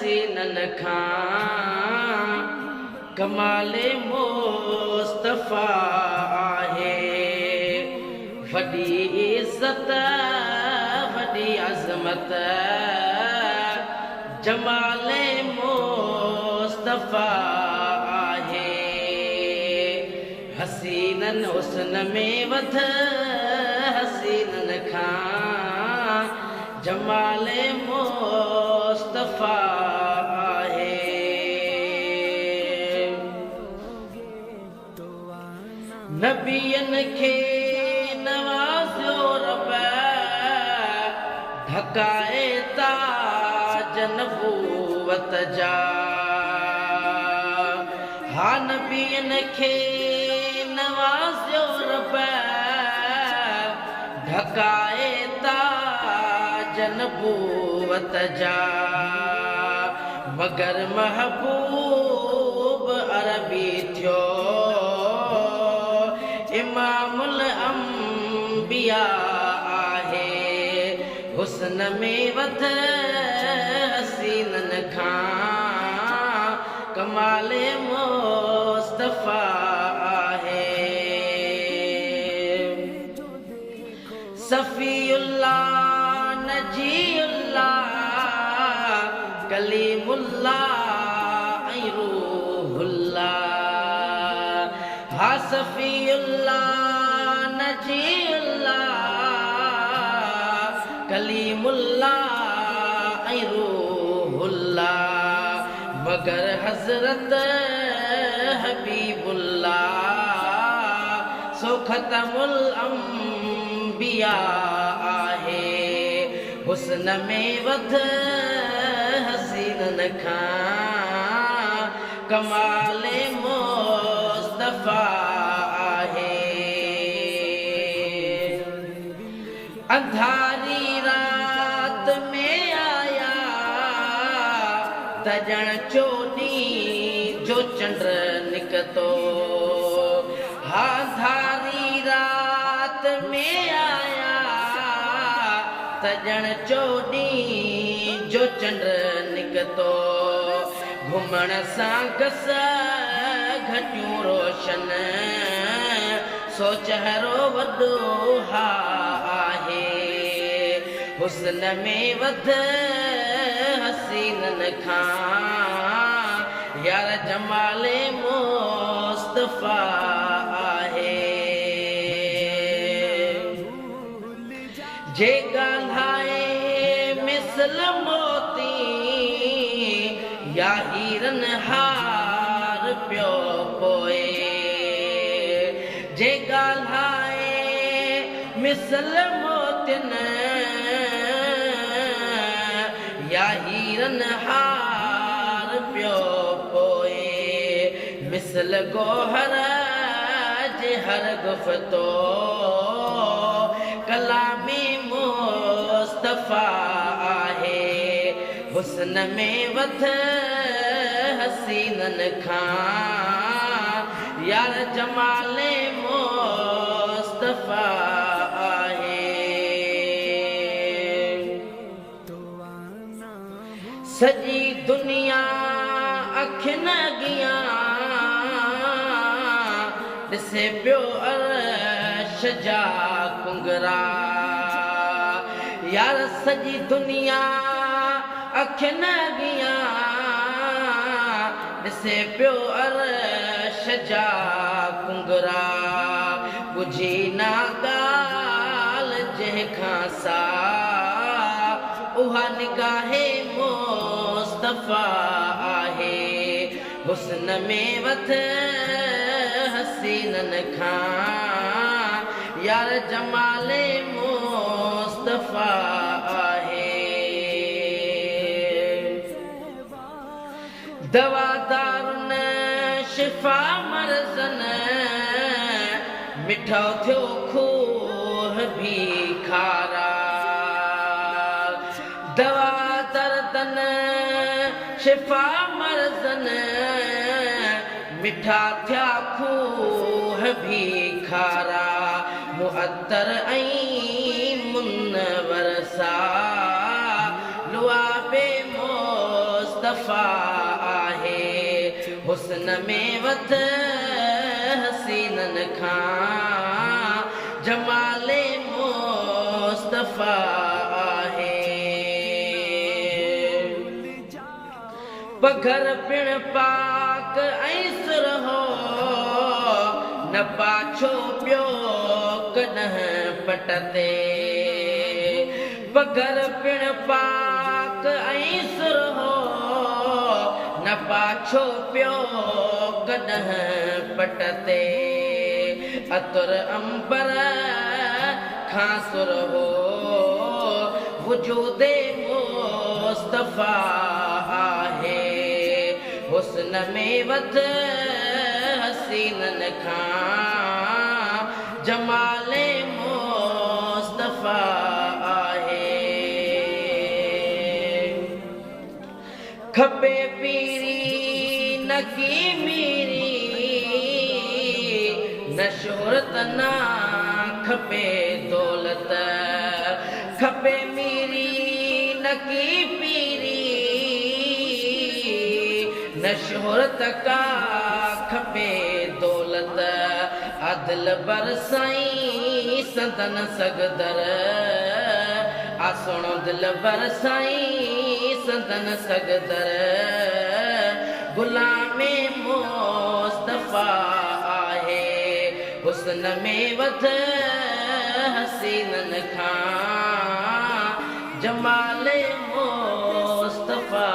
हसीनन खां कमाले मुस्तफा आहे वॾी इज़त वॾी अज़मत जमाले मुस्तफा आहे हसीनन हुस्न में वध हसीनन खां जमाले मुस्तफा आहे नबियन खे नवाज़ियो रब ढकाए ताज नबूवत जा हा नबियन खे नवाज़ियो रब ढकाए ताज नबूवत जा मगर महबूब अरबी थियो इमामुल अंबिया आहे हुस्न में वध हसीनन खां कमाले मुस्तफा आहे सफ़ीउल्लाह नजीउल्लाह कलीमुल्लाह ऐं रूहुल्लाह हा सफ़ीउल्लाह नजीउल्लाह कलीमुल्लाह ऐं रूहुल्लाह मगर हज़रत हबीबुल्लाह सो ख़तमुल अंबिया आहे हुस्न में वध हसीनन खां कमाले मुस्तफा आहे अंधारी रात में आया तजण चोनी जो चंड निकतो हा अंधारी रात में आया तजण चोनी जो चंड निकतो घुमण सां गस घटियूं रोशन सो चहिरो वॾो हा आहे हुस्न में वध हसीनन खां यार जमाले मुस्तफा आहे जे ॻाल्हाए मिसल मोती या हीरन हार पियो पोए जे ॻाल्हाए मिसल मोतिन या हीरन हार पियो पोए मिसल गोहर जे हर गुफ़्तो कलामी मुस्तफा आहे हुस्न में वध हसीनन खां यार जमाले मुस्तफा आहे सॼी दुनिया अखियुनि अॻियां ॾिसे पियो अर्श जा कुंगरा यार सॼी दुनिया अखियुनि अॻियां ॾिसे पियो अर्श जा कुंगरा ॿुझी ना ॻाल्हि जंहिंखां सा उहा निगाहे मुस्तफा आहे हुस्न में वध हसीनन खां यार जमाले मुस्तफा आहे दवादारुन शिफ़ा मर्ज़न मिठो थियो खूह भी खारा दवा दर्दन शिफ़ा मर्ज़न मिठा थिया खूह भी खारा मुअत्तर ऐं मुनवर सा लुआबे मुस्तफा मुस्तफ़ा आहे हुस्न में वध हसीनन खां जमाले मुस्तफ़ा आहे पघर पिण पाक ऐं सुरहो न पाछो ॿियो कॾहिं पट ते पघर पिण पाक ऐं सुरहो न पाछो पियो कॾहिं पट ते अतुर अंबर खां सुरहो वजूदे मुस्तफ़ा आहे हुस्न में वध हसीनन खां जमाले मुस्तफ़ा आहे खपे पीरी न की मीरी न शोहरत न खपे दौलत खपे मीरी न की पीरी न शोहरत का खपे दौलत अदल बरसाई संदन सगदर आसणो दिल बरसाई संदन सगदर गुलामे मुस्तफ़ा आहे हुस्न में वध हसीनन खां जमाले मुस्तफ़ा